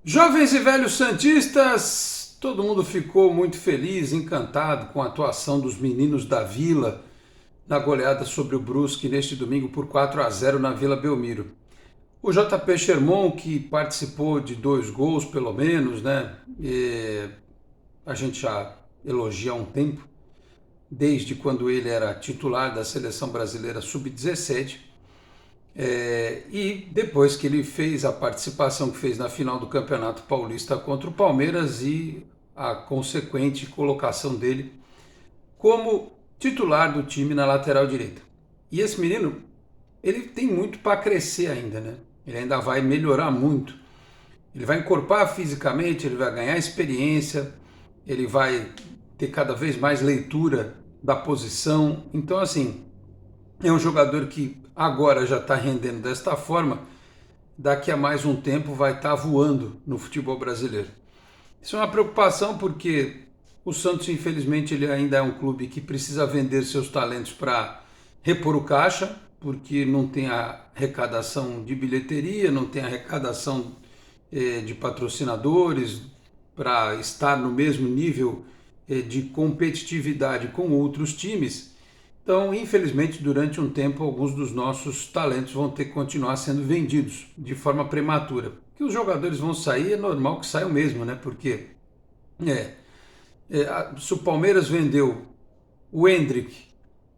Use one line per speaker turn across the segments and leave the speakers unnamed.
Jovens e velhos santistas, todo mundo ficou muito feliz, encantado com a atuação dos meninos da Vila na goleada sobre o Brusque neste domingo por 4-0 na Vila Belmiro. O JP Sherman, que participou de 2 gols pelo menos, né? A gente já elogia há um tempo, desde quando ele era titular da seleção brasileira sub-17. E depois que ele fez a participação que fez na final do Campeonato Paulista contra o Palmeiras e a consequente colocação dele como titular do time na lateral direita. E esse menino, ele tem muito para crescer ainda, né? Ele ainda vai melhorar muito. Ele vai encorpar fisicamente, ele vai ganhar experiência, ele vai ter cada vez mais leitura da posição. Então, assim, é um jogador que agora já está rendendo desta forma, daqui a mais um tempo vai estar voando no futebol brasileiro. Isso é uma preocupação porque o Santos, infelizmente, ele ainda é um clube que precisa vender seus talentos para repor o caixa, porque não tem a arrecadação de bilheteria, não tem a arrecadação de patrocinadores para estar no mesmo nível de competitividade com outros times. Então, infelizmente, durante um tempo, alguns dos nossos talentos vão ter que continuar sendo vendidos de forma prematura. Que os jogadores vão sair, é normal que saiam mesmo, né? Porque se o Palmeiras vendeu o Endrick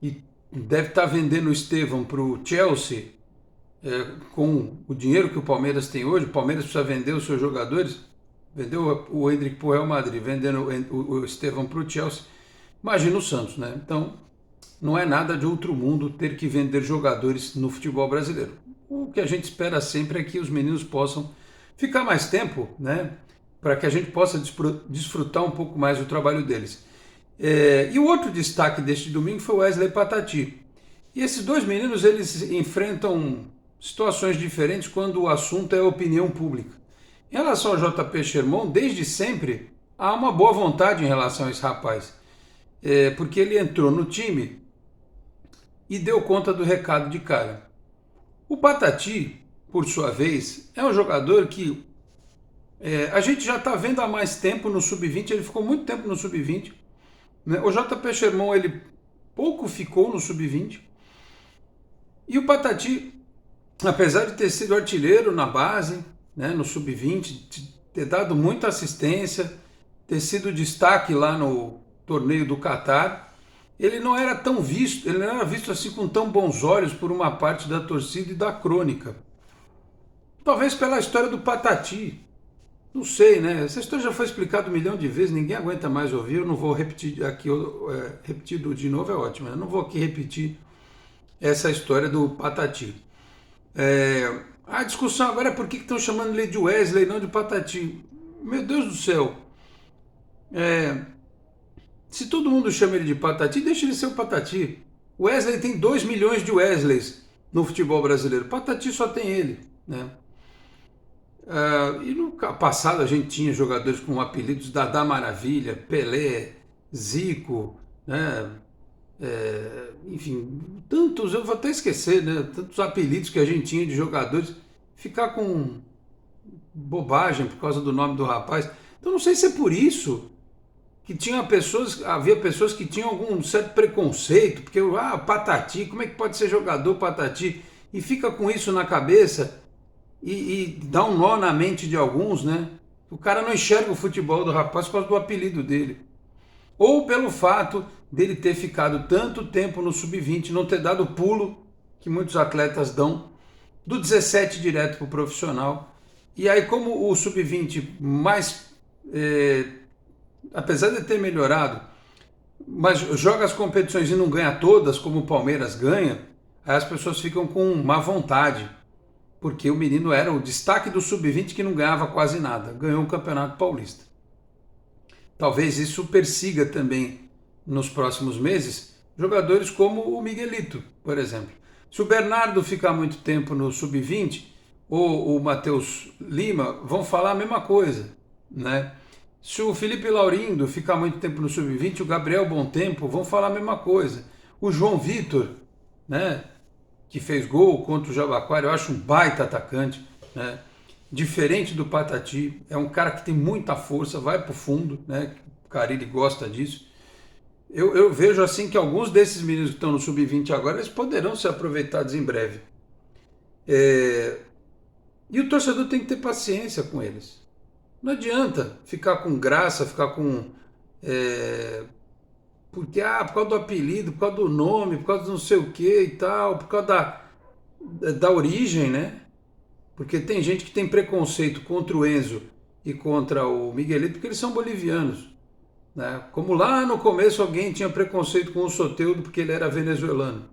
e deve estar vendendo o Estevão para o Chelsea, com o dinheiro que o Palmeiras tem hoje, o Palmeiras precisa vender os seus jogadores, vendeu o Endrick para o Real Madrid, vendendo o Estevão para o Chelsea. Imagina o Santos, né? Então, não é nada de outro mundo ter que vender jogadores no futebol brasileiro. O que a gente espera sempre é que os meninos possam ficar mais tempo, né, para que a gente possa desfrutar um pouco mais do trabalho deles. E o outro destaque deste domingo foi o Wesley Patati. E esses dois meninos, eles enfrentam situações diferentes quando o assunto é opinião pública. Em relação ao JP Sherman, desde sempre há uma boa vontade em relação a esse rapaz. Porque ele entrou no time e deu conta do recado de cara. O Patati, por sua vez, é um jogador que a gente já está vendo há mais tempo no Sub-20, ele ficou muito tempo no Sub-20. Né? O JP Sherman, ele pouco ficou no Sub-20. E o Patati, apesar de ter sido artilheiro na base, né, no Sub-20, ter dado muita assistência, ter sido destaque lá no torneio do Catar, ele não era tão visto, ele não era visto assim com tão bons olhos por uma parte da torcida e da crônica. Talvez pela história do Patati. Não sei, né? Essa história já foi explicada 1 milhão de vezes, ninguém aguenta mais ouvir, eu não vou repetir aqui, repetido de novo é ótimo, eu não vou aqui repetir essa história do Patati. A discussão agora é por que estão chamando ele de Wesley, não de Patati. Meu Deus do céu. Se todo mundo chama ele de Patati, deixa ele ser o Patati. O Wesley tem 2 milhões de Wesleys no futebol brasileiro. Patati só tem ele, né? E no passado a gente tinha jogadores com apelidos Dadá Maravilha, Pelé, Zico, né? Enfim, tantos, eu vou até esquecer, né? Tantos apelidos que a gente tinha de jogadores. Ficar com bobagem por causa do nome do rapaz. Então não sei se é por isso que havia pessoas que tinham algum certo preconceito, porque Patati, como é que pode ser jogador Patati? E fica com isso na cabeça e dá um nó na mente de alguns, né? O cara não enxerga o futebol do rapaz por causa do apelido dele. Ou pelo fato dele ter ficado tanto tempo no Sub-20, não ter dado o pulo que muitos atletas dão, do 17 direto para o profissional. E aí, como o Sub-20 apesar de ter melhorado, mas joga as competições e não ganha todas, como o Palmeiras ganha, aí as pessoas ficam com má vontade, porque o menino era o destaque do Sub-20 que não ganhava quase nada, ganhou o Campeonato Paulista. Talvez isso persiga também nos próximos meses jogadores como o Miguelito, por exemplo. Se o Bernardo ficar muito tempo no Sub-20 ou o Matheus Lima, vão falar a mesma coisa, né? Se o Felipe Laurindo ficar muito tempo no Sub-20, o Gabriel Bom Tempo vão falar a mesma coisa. O João Vitor, né, que fez gol contra o Jabaquara, eu acho um baita atacante, né? diferente do Patati, é um cara que tem muita força, vai para o fundo, né? O Carille gosta disso. Eu vejo assim que alguns desses meninos que estão no sub-20 agora, eles poderão ser aproveitados em breve. E o torcedor tem que ter paciência com eles. Não adianta ficar com graça, ficar com... porque, por causa do apelido, por causa do nome, por causa do não sei o que e tal, por causa da origem, né? Porque tem gente que tem preconceito contra o Enzo e contra o Miguelito porque eles são bolivianos. Né? Como lá no começo alguém tinha preconceito com o Soteldo porque ele era venezuelano.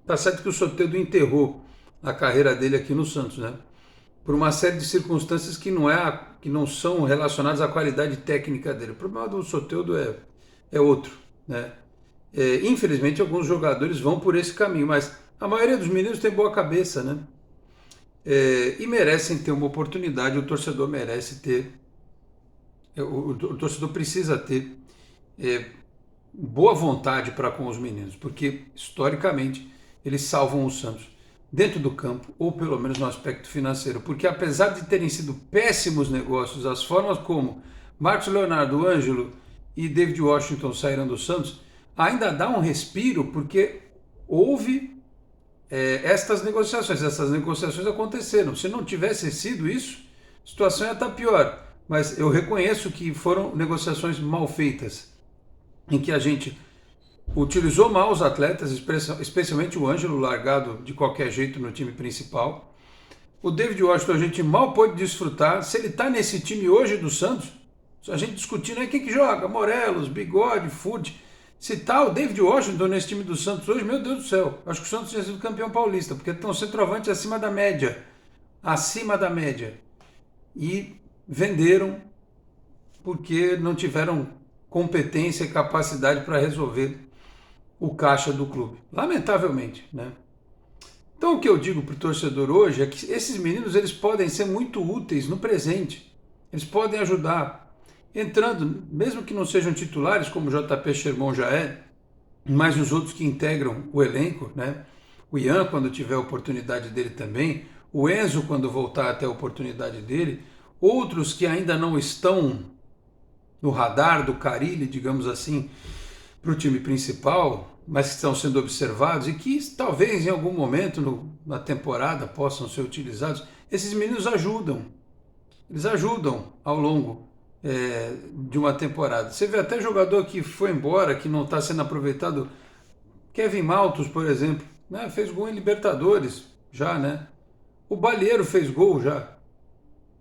Tá certo que o Soteldo enterrou a carreira dele aqui no Santos, né? Por uma série de circunstâncias que não são relacionadas à qualidade técnica dele. O problema do Soteldo é outro, né? Infelizmente alguns jogadores vão por esse caminho, mas a maioria dos meninos tem boa cabeça, né? E merecem ter uma oportunidade, o torcedor merece ter, o torcedor precisa ter boa vontade para com os meninos, porque historicamente eles salvam o Santos dentro do campo, ou pelo menos no aspecto financeiro, porque apesar de terem sido péssimos negócios, as formas como Marcos Leonardo, Ângelo e David Washington saíram do Santos, ainda dá um respiro, porque houve essas negociações aconteceram. Se não tivesse sido isso, a situação ia estar pior. Mas eu reconheço que foram negociações mal feitas, em que a gente utilizou mal os atletas, especialmente o Ângelo, largado de qualquer jeito no time principal. O David Washington a gente mal pôde desfrutar. Se ele está nesse time hoje do Santos, a gente discutindo aí quem que joga, Morelos, Bigode, Furt. Se tá o David Washington nesse time do Santos hoje, meu Deus do céu, acho que o Santos tinha sido campeão paulista, porque estão centroavante acima da média. Acima da média. E venderam porque não tiveram competência e capacidade para resolver o caixa do clube. Lamentavelmente, né? Então o que eu digo para o torcedor hoje é que esses meninos eles podem ser muito úteis no presente. Eles podem ajudar. Entrando, mesmo que não sejam titulares, como o JP Sherman já é, mas os outros que integram o elenco, né? O Ian, quando tiver a oportunidade dele também, o Enzo, quando voltar até a oportunidade dele, outros que ainda não estão no radar do Carille, digamos assim, para o time principal, mas que estão sendo observados e que talvez em algum momento na temporada possam ser utilizados, esses meninos ajudam. Eles ajudam ao longo de uma temporada. Você vê até jogador que foi embora, que não está sendo aproveitado. Kevin Maltos, por exemplo, né? Fez gol em Libertadores já, né? O Balheiro fez gol já.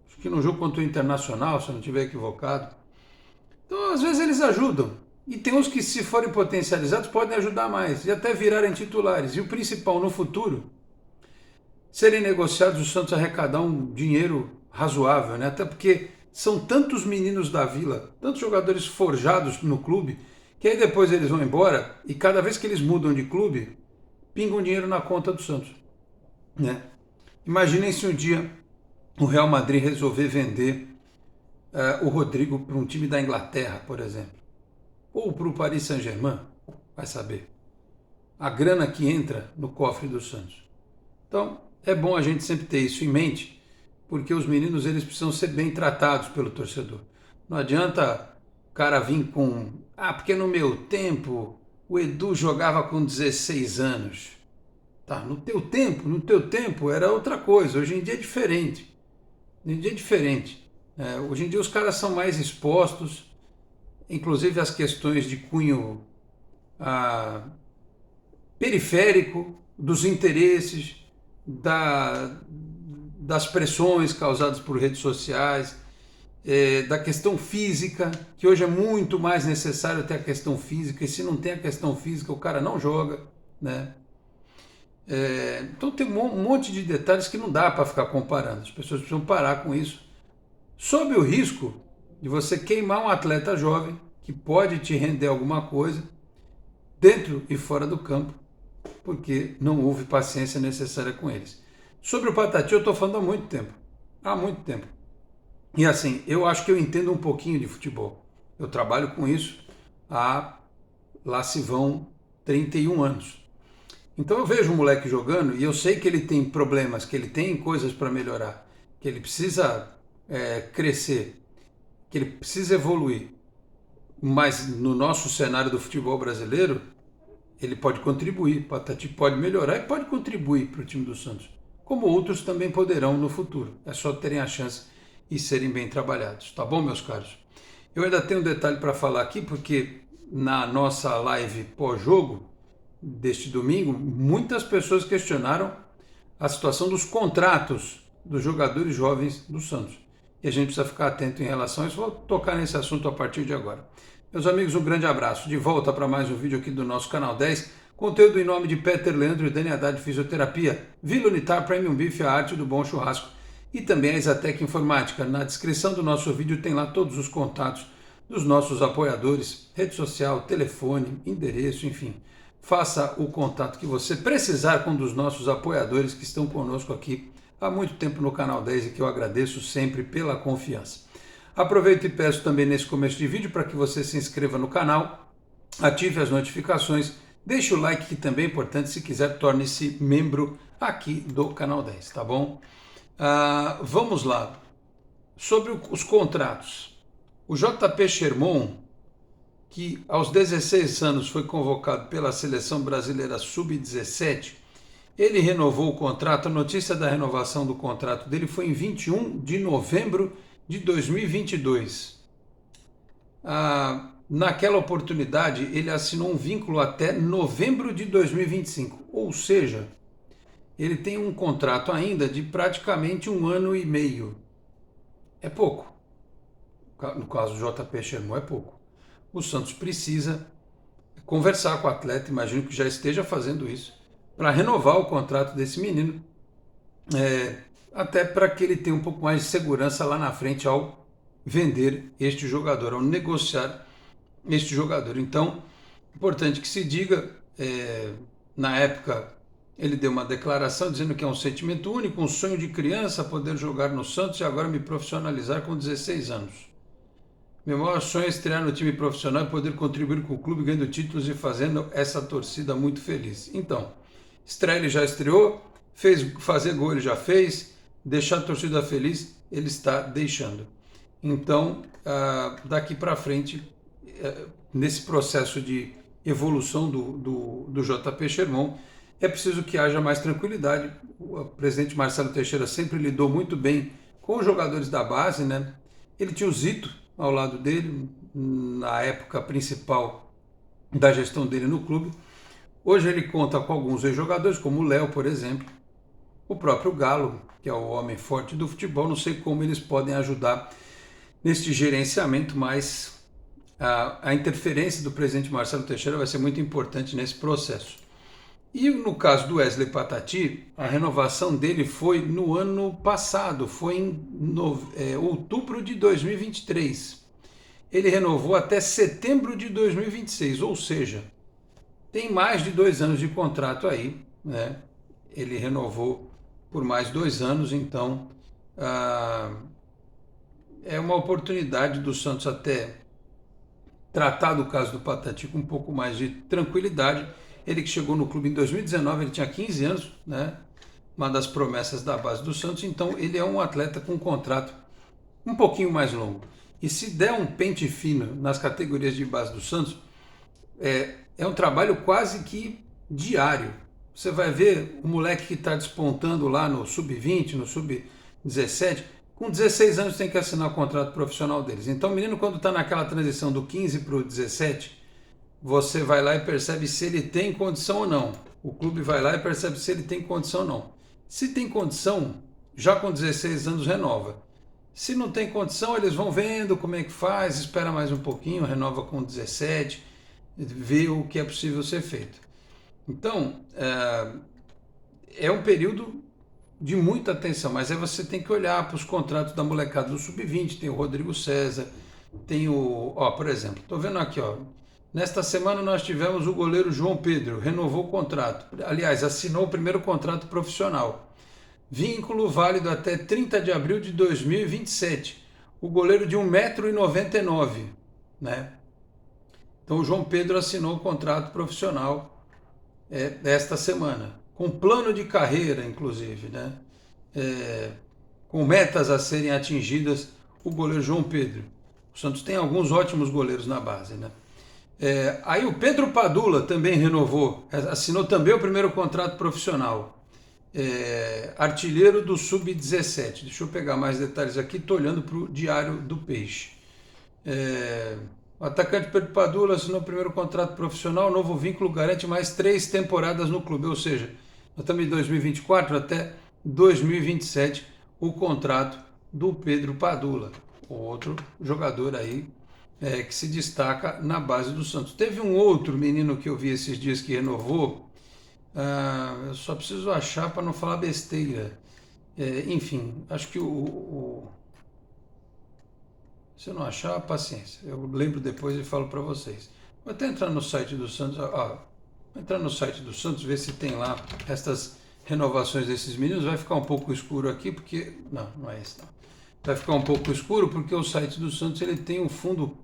Acho que no jogo contra o Internacional, se eu não estiver equivocado. Então, às vezes eles ajudam. E tem uns que, se forem potencializados, podem ajudar mais e até virarem titulares. E o principal, no futuro, serem negociados, o Santos arrecadar um dinheiro razoável, né? Até porque são tantos meninos da Vila, tantos jogadores forjados no clube, que aí depois eles vão embora e cada vez que eles mudam de clube, pinga um dinheiro na conta do Santos, né? Imaginem se um dia o Real Madrid resolver vender o Rodrigo para um time da Inglaterra, por exemplo, ou para o Paris Saint-Germain, vai saber. A grana que entra no cofre do Santos. Então, é bom a gente sempre ter isso em mente, porque os meninos eles precisam ser bem tratados pelo torcedor. Não adianta o cara vir com... porque no meu tempo o Edu jogava com 16 anos. Tá, no teu tempo era outra coisa. Hoje em dia é diferente. Hoje em dia é diferente. Hoje em dia os caras são mais expostos, inclusive as questões de cunho periférico, dos interesses, das pressões causadas por redes sociais, da questão física, que hoje é muito mais necessário ter a questão física, e se não tem a questão física o cara não joga, né? Então tem um monte de detalhes que não dá para ficar comparando, as pessoas precisam parar com isso, sob o risco de você queimar um atleta jovem que pode te render alguma coisa dentro e fora do campo, porque não houve paciência necessária com eles. Sobre o Patati eu estou falando há muito tempo. E assim, eu acho que eu entendo um pouquinho de futebol. Eu trabalho com isso lá se vão 31 anos. Então eu vejo um moleque jogando e eu sei que ele tem problemas, que ele tem coisas para melhorar. que ele precisa crescer, que ele precisa evoluir, mas no nosso cenário do futebol brasileiro, ele pode contribuir, Patati pode melhorar e pode contribuir para o time do Santos, como outros também poderão no futuro. É só terem a chance e serem bem trabalhados. Tá bom, meus caros? Eu ainda tenho um detalhe para falar aqui, porque na nossa live pós-jogo deste domingo, muitas pessoas questionaram a situação dos contratos dos jogadores jovens do Santos. E a gente precisa ficar atento em relação a isso. Vou tocar nesse assunto a partir de agora. Meus amigos, um grande abraço. De volta para mais um vídeo aqui do nosso canal 10. Conteúdo em nome de Peter Leandro e Dani Haddad Fisioterapia, Vila Unitar Premium Beef, a arte do bom churrasco, e também a Exatec Informática. Na descrição do nosso vídeo tem lá todos os contatos dos nossos apoiadores, rede social, telefone, endereço, enfim. Faça o contato que você precisar com um dos nossos apoiadores que estão conosco aqui há muito tempo no canal 10 e que eu agradeço sempre pela confiança. Aproveito e peço também nesse começo de vídeo para que você se inscreva no canal, ative as notificações, deixe o like que também é importante, se quiser torne-se membro aqui do canal 10, tá bom? Vamos lá, sobre os contratos. O JP Sherman, que aos 16 anos foi convocado pela Seleção Brasileira Sub-17, ele renovou o contrato. A notícia da renovação do contrato dele foi em 21 de novembro de 2022. Naquela oportunidade, ele assinou um vínculo até novembro de 2025, ou seja, ele tem um contrato ainda de praticamente 1 ano e meio. É pouco. No caso do JP Sherman, é pouco. O Santos precisa conversar com o atleta, imagino que já esteja fazendo isso, para renovar o contrato desse menino, até para que ele tenha um pouco mais de segurança lá na frente ao vender este jogador, ao negociar este jogador. Então, importante que se diga, na época ele deu uma declaração dizendo que é um sentimento único, um sonho de criança poder jogar no Santos e agora me profissionalizar com 16 anos. Meu maior sonho é estrear no time profissional e poder contribuir com o clube, ganhando títulos e fazendo essa torcida muito feliz. Então, estreia ele já estreou, fazer gol ele já fez, deixar a torcida feliz ele está deixando. Então, daqui para frente, nesse processo de evolução do JP Sherman, é preciso que haja mais tranquilidade. O presidente Marcelo Teixeira sempre lidou muito bem com os jogadores da base, né? Ele tinha o Zito ao lado dele, na época principal da gestão dele no clube. Hoje ele conta com alguns ex-jogadores, como o Léo, por exemplo, o próprio Galo, que é o homem forte do futebol. Não sei como eles podem ajudar neste gerenciamento, mas a interferência do presidente Marcelo Teixeira vai ser muito importante nesse processo. E no caso do Wesley Patati, a renovação dele foi no ano passado, foi em outubro de 2023. Ele renovou até setembro de 2026, ou seja, tem mais de 2 anos de contrato aí, né? Ele renovou por mais 2 anos, então é uma oportunidade do Santos até tratar do caso do Patati com um pouco mais de tranquilidade. Ele que chegou no clube em 2019, ele tinha 15 anos, né? Uma das promessas da base do Santos, então ele é um atleta com um contrato um pouquinho mais longo. E se der um pente fino nas categorias de base do Santos, é um trabalho quase que diário. Você vai ver o moleque que está despontando lá no Sub-20, no Sub-17, com 16 anos tem que assinar o contrato profissional deles. Então o menino, quando está naquela transição do 15 para o 17, você vai lá e percebe se ele tem condição ou não. O clube vai lá e percebe se ele tem condição ou não. Se tem condição, já com 16 anos renova. Se não tem condição, eles vão vendo como é que faz, espera mais um pouquinho, renova com 17, vê o que é possível ser feito. Então, é um período de muita atenção, mas aí você tem que olhar para os contratos da molecada do Sub-20, tem o Rodrigo César, tem o... por exemplo, estou vendo aqui, nesta semana nós tivemos o goleiro João Pedro, renovou o contrato, aliás, assinou o primeiro contrato profissional. Vínculo válido até 30 de abril de 2027. O goleiro de 1,99 m, né? Então o João Pedro assinou o contrato profissional esta semana, com plano de carreira, inclusive, né? com metas a serem atingidas, o goleiro João Pedro. O Santos tem alguns ótimos goleiros na base, né? Aí o Pedro Padula também renovou, assinou também o primeiro contrato profissional. Artilheiro do Sub-17. Deixa eu pegar mais detalhes aqui, estou olhando para o Diário do Peixe. O atacante Pedro Padula assinou o primeiro contrato profissional, o novo vínculo garante mais 3 temporadas no clube, ou seja, nós estamos em 2024 até 2027, o contrato do Pedro Padula, outro jogador aí que se destaca na base do Santos. Teve um outro menino que eu vi esses dias que renovou, eu só preciso achar para não falar besteira. Enfim, acho que se eu não achar, paciência. Eu lembro depois e falo para vocês. Vou até entrar no site do Santos, vou entrar no site do Santos, ver se tem lá estas renovações desses meninos. Vai ficar um pouco escuro aqui, porque... Não é esse não. Vai ficar um pouco escuro porque o site do Santos ele tem um fundo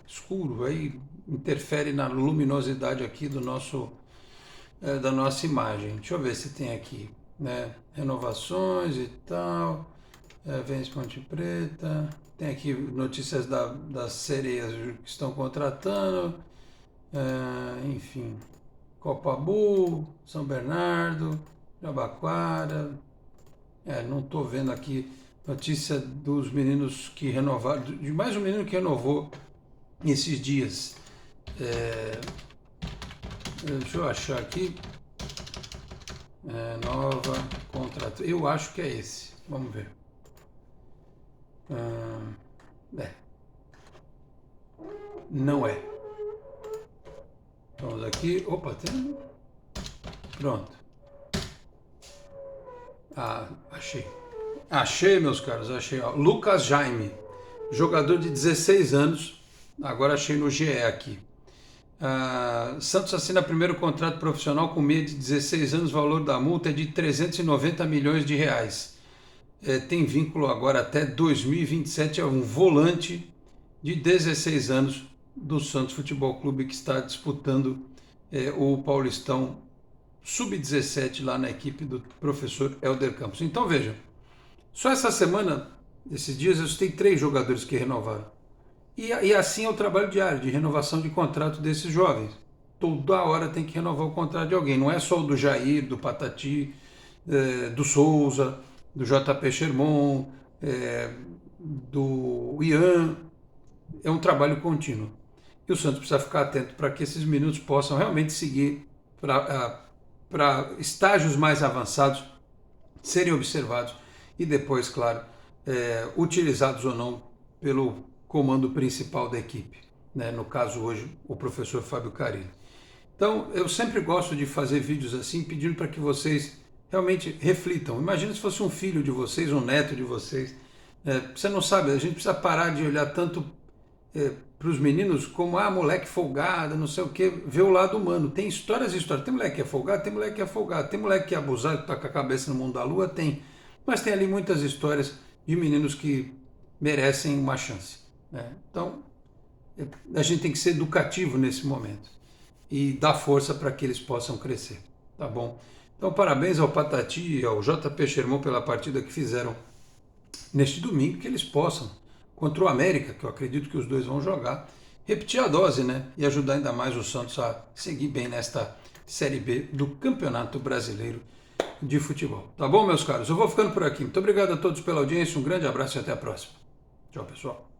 escuro, aí interfere na luminosidade aqui do da nossa imagem. Deixa eu ver se tem aqui, né? Renovações e tal, Vence Ponte Preta, tem aqui notícias das sereias que estão contratando, enfim, Copabu, São Bernardo, Jabaquara, não estou vendo aqui notícia dos meninos que renovaram, de mais um menino que renovou esses dias. Deixa eu achar aqui. Nova contrato. Eu acho que é esse. Vamos ver. Não é. Vamos aqui. Opa, tem. Pronto. Achei. Achei, meus caros, achei. Lucas Jaime, jogador de 16 anos. Agora achei no GE aqui. Santos assina primeiro contrato profissional com meia de 16 anos, valor da multa é de 390 milhões de reais. Tem vínculo agora até 2027, é um volante de 16 anos do Santos Futebol Clube que está disputando o Paulistão Sub-17 lá na equipe do professor Helder Campos. Então vejam, só essa semana, esses dias, eu citei 3 jogadores que renovaram. E assim é o trabalho diário de renovação de contrato desses jovens. Toda hora tem que renovar o contrato de alguém. Não é só o do Jair, do Patati, do Souza, do JP Sherman, do Ian. É um trabalho contínuo. E o Santos precisa ficar atento para que esses meninos possam realmente seguir para estágios mais avançados, serem observados e depois, claro, utilizados ou não pelo comando principal da equipe, né? No caso hoje o professor Fábio Carilli. Então eu sempre gosto de fazer vídeos assim, pedindo para que vocês realmente reflitam. Imagina se fosse um filho de vocês, um neto de vocês. Você não sabe, a gente precisa parar de olhar tanto para os meninos como moleque folgado, não sei o que, ver o lado humano. Tem histórias e histórias. Tem moleque que é folgado, tem moleque que é folgado, tem moleque que é abusado, que está com a cabeça no mundo da lua, tem. Mas tem ali muitas histórias de meninos que merecem uma chance. Então, a gente tem que ser educativo nesse momento e dar força para que eles possam crescer, tá bom? Então, parabéns ao Patati e ao JP Sherman pela partida que fizeram neste domingo, que eles possam, contra o América, que eu acredito que os dois vão jogar, repetir a dose, né? E ajudar ainda mais o Santos a seguir bem nesta Série B do Campeonato Brasileiro de Futebol. Tá bom, meus caros? Eu vou ficando por aqui. Muito obrigado a todos pela audiência, um grande abraço e até a próxima. Tchau, pessoal.